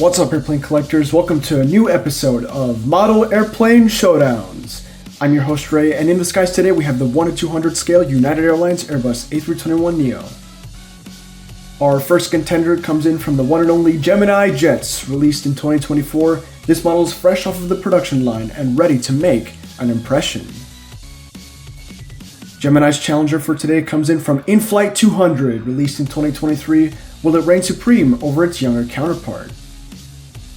What's up, airplane collectors? Welcome to a new episode of Model Airplane Showdowns. I'm your host Ray, and in the skies today we have the 1 to 200 scale United Airlines Airbus A321NEO. Our first contender comes in from the one and only Gemini jets, released in 2024. This model is fresh off of the production line and ready to make an impression. Gemini's challenger for today comes in from Inflight 200, released in 2023. Will it reign supreme over its younger counterpart?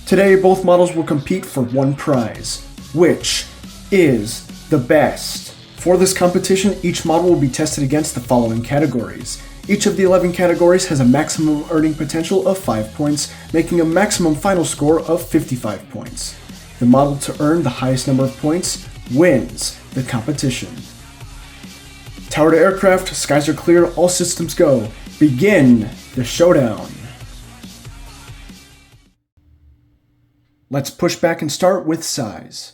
Today, both models will compete for one prize, which is the best. For this competition, each model will be tested against the following categories. Each of the 11 categories has a maximum earning potential of 5 points, making a maximum final score of 55 points. The model to earn the highest number of points wins the competition. Tower to aircraft, skies are clear, all systems go. Begin the showdown. Let's push back and start with size.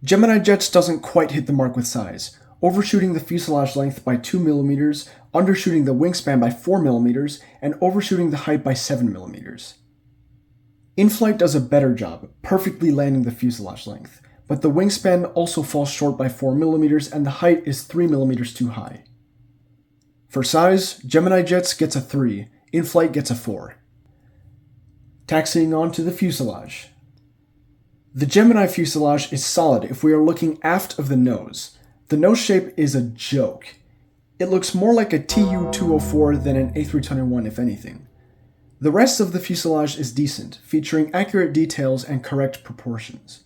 Gemini Jets doesn't quite hit the mark with size, overshooting the fuselage length by 2mm, undershooting the wingspan by 4mm, and overshooting the height by 7mm. Inflight does a better job, perfectly landing the fuselage length, but the wingspan also falls short by 4mm and the height is 3mm too high. For size, Gemini Jets gets a 3, Inflight gets a 4. Taxiing on to the fuselage. The Gemini fuselage is solid if we are looking aft of the nose. The nose shape is a joke. It looks more like a Tu-204 than an A321 if anything. The rest of the fuselage is decent, featuring accurate details and correct proportions.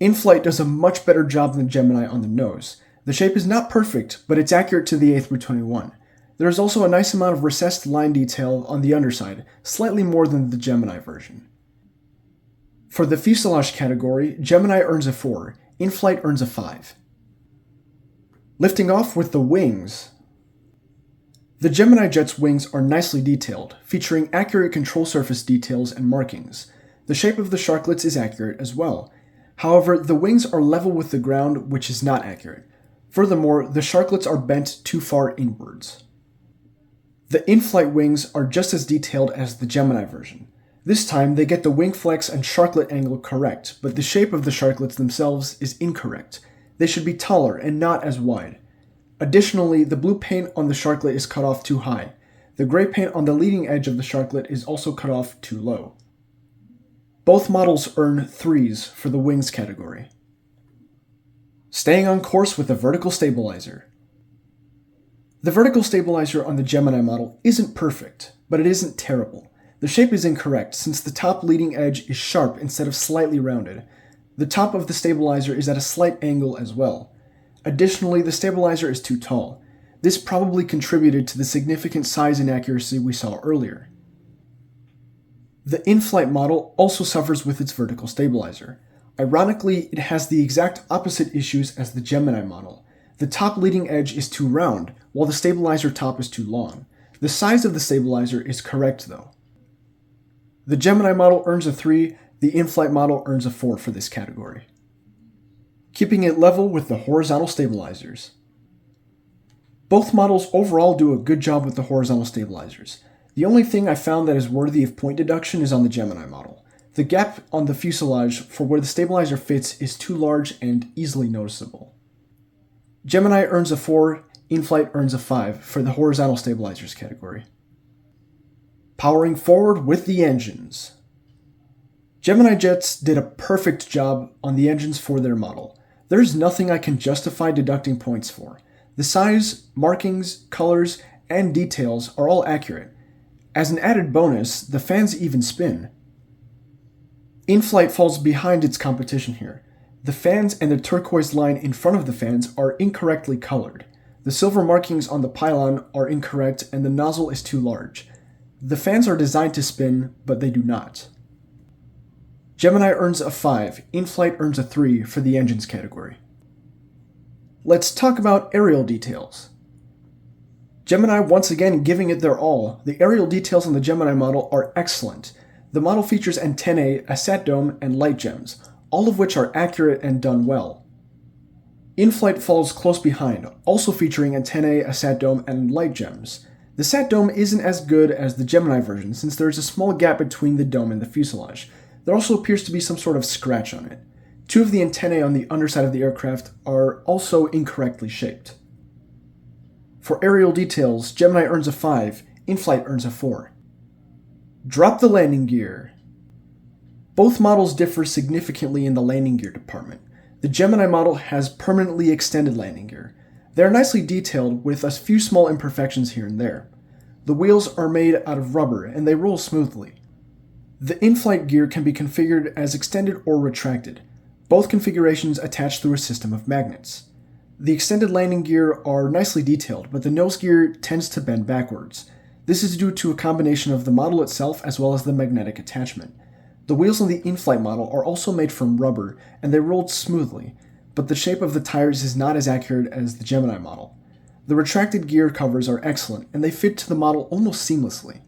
Inflight does a much better job than Gemini on the nose. The shape is not perfect, but it's accurate to the A321. There is also a nice amount of recessed line detail on the underside, slightly more than the Gemini version. For the fuselage category, Gemini earns a 4, Inflight earns a 5. Lifting off with the wings. The Gemini jet's wings are nicely detailed, featuring accurate control surface details and markings. The shape of the sharklets is accurate as well. However, the wings are level with the ground, which is not accurate. Furthermore, the sharklets are bent too far inwards. The in-flight wings are just as detailed as the Gemini version. This time, they get the wing flex and sharklet angle correct, but the shape of the sharklets themselves is incorrect. They should be taller and not as wide. Additionally, the blue paint on the sharklet is cut off too high. The gray paint on the leading edge of the sharklet is also cut off too low. Both models earn 3s for the wings category. Staying on course with the vertical stabilizer. The vertical stabilizer on the Gemini model isn't perfect, but it isn't terrible. The shape is incorrect since the top leading edge is sharp instead of slightly rounded. The top of the stabilizer is at a slight angle as well. Additionally, the stabilizer is too tall. This probably contributed to the significant size inaccuracy we saw earlier. The in-flight model also suffers with its vertical stabilizer. Ironically, it has the exact opposite issues as the Gemini model. The top leading edge is too round, while the stabilizer top is too long. The size of the stabilizer is correct though. The Gemini model earns a 3, the in-flight model earns a 4 for this category. Keeping it level with the horizontal stabilizers. Both models overall do a good job with the horizontal stabilizers. The only thing I found that is worthy of point deduction is on the Gemini model. The gap on the fuselage for where the stabilizer fits is too large and easily noticeable. Gemini earns a 4, Inflight earns a 5 for the horizontal stabilizers category. Powering forward with the engines. Gemini jets did a perfect job on the engines for their model. There's nothing I can justify deducting points for. The size, markings, colors, and details are all accurate. As an added bonus, the fans even spin. Inflight falls behind its competition here. The fans and the turquoise line in front of the fans are incorrectly colored. The silver markings on the pylon are incorrect and the nozzle is too large. The fans are designed to spin, but they do not. Gemini earns a 5, Inflight earns a 3 for the engines category. Let's talk about aerial details. Gemini once again giving it their all. The aerial details on the Gemini model are excellent. The model features antennae, a sat dome, and light gems, all of which are accurate and done well. Inflight falls close behind, also featuring antennae, a sat dome, and light gems. The Sat dome isn't as good as the Gemini version since there is a small gap between the dome and the fuselage. There also appears to be some sort of scratch on it. Two of the antennae on the underside of the aircraft are also incorrectly shaped. For aerial details, Gemini earns a 5, Inflight earns a 4. Drop the landing gear. Both models differ significantly in the landing gear department. The Gemini model has permanently extended landing gear. They are nicely detailed with a few small imperfections here and there. The wheels are made out of rubber and they roll smoothly. The in-flight gear can be configured as extended or retracted. Both configurations attach through a system of magnets. The extended landing gear are nicely detailed, but the nose gear tends to bend backwards. This is due to a combination of the model itself as well as the magnetic attachment. The wheels on the in-flight model are also made from rubber and they rolled smoothly, but the shape of the tires is not as accurate as the Gemini model. The retracted gear covers are excellent and they fit to the model almost seamlessly.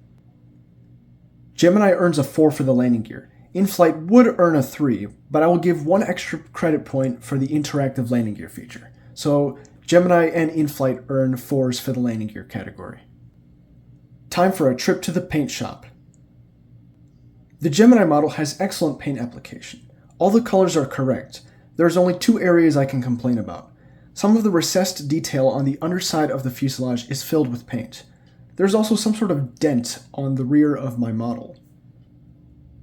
Gemini earns a 4 for the landing gear. In-flight would earn a 3, but I will give 1 extra credit point for the interactive landing gear feature. So Gemini and In-flight earn 4s for the landing gear category. Time for a trip to the paint shop. The Gemini model has excellent paint application. All the colors are correct. There is only 2 areas I can complain about. Some of the recessed detail on the underside of the fuselage is filled with paint. There is also some sort of dent on the rear of my model.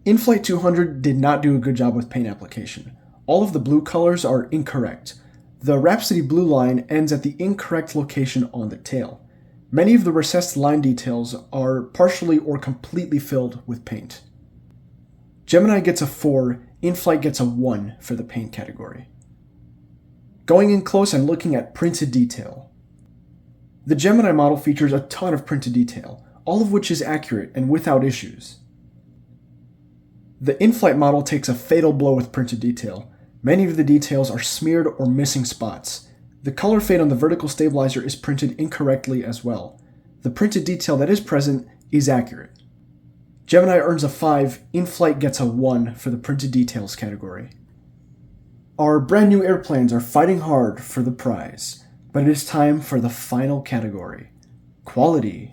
Inflight 200 did not do a good job with paint application. All of the blue colors are incorrect. The Rhapsody blue line ends at the incorrect location on the tail. Many of the recessed line details are partially or completely filled with paint. Gemini gets a 4, In-flight gets a 1 for the paint category. Going in close and looking at printed detail. The Gemini model features a ton of printed detail, all of which is accurate and without issues. The In-flight model takes a fatal blow with printed detail. Many of the details are smeared or missing spots. The color fade on the vertical stabilizer is printed incorrectly as well. The printed detail that is present is accurate. Gemini earns a 5, In-flight gets a 1 for the printed details category. Our brand new airplanes are fighting hard for the prize, but it is time for the final category, quality.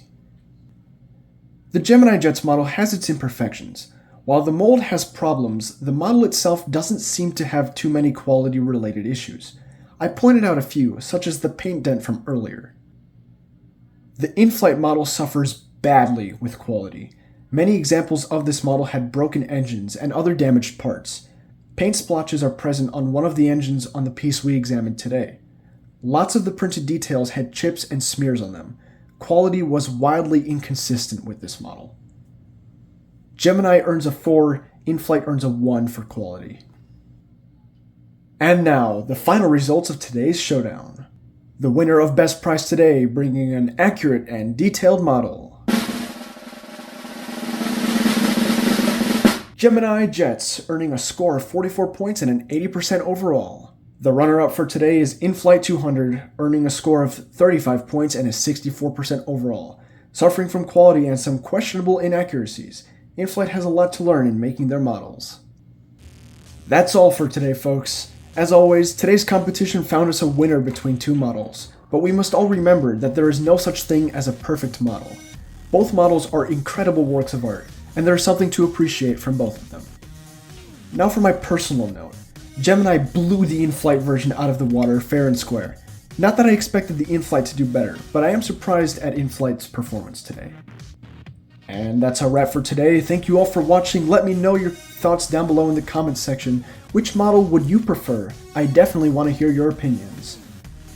The Gemini Jets model has its imperfections. While the mold has problems, the model itself doesn't seem to have too many quality-related issues. I pointed out a few, such as the paint dent from earlier. The in-flight model suffers badly with quality. Many examples of this model had broken engines and other damaged parts. Paint splotches are present on one of the engines on the piece we examined today. Lots of the printed details had chips and smears on them. Quality was wildly inconsistent with this model. Gemini earns a 4, In-flight earns a 1 for quality. And now, the final results of today's showdown. The winner of Best Price today, bringing an accurate and detailed model. Gemini Jets, earning a score of 44 points and an 80% overall. The runner-up for today is Inflight 200, earning a score of 35 points and a 64% overall. Suffering from quality and some questionable inaccuracies, Inflight has a lot to learn in making their models. That's all for today, folks. As always, today's competition found us a winner between 2 models, but we must all remember that there is no such thing as a perfect model. Both models are incredible works of art, and there is something to appreciate from both of them. Now for my personal note. Gemini blew the in-flight version out of the water fair and square. Not that I expected the in-flight to do better, but I am surprised at in-flight's performance today. And that's our wrap for today. Thank you all for watching. Let me know your thoughts down below in the comments section. Which model would you prefer? I definitely want to hear your opinions.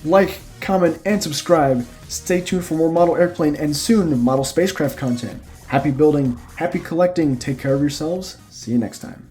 Like, comment, and subscribe. Stay tuned for more model airplane and soon model spacecraft content. Happy building, happy collecting, take care of yourselves. See you next time.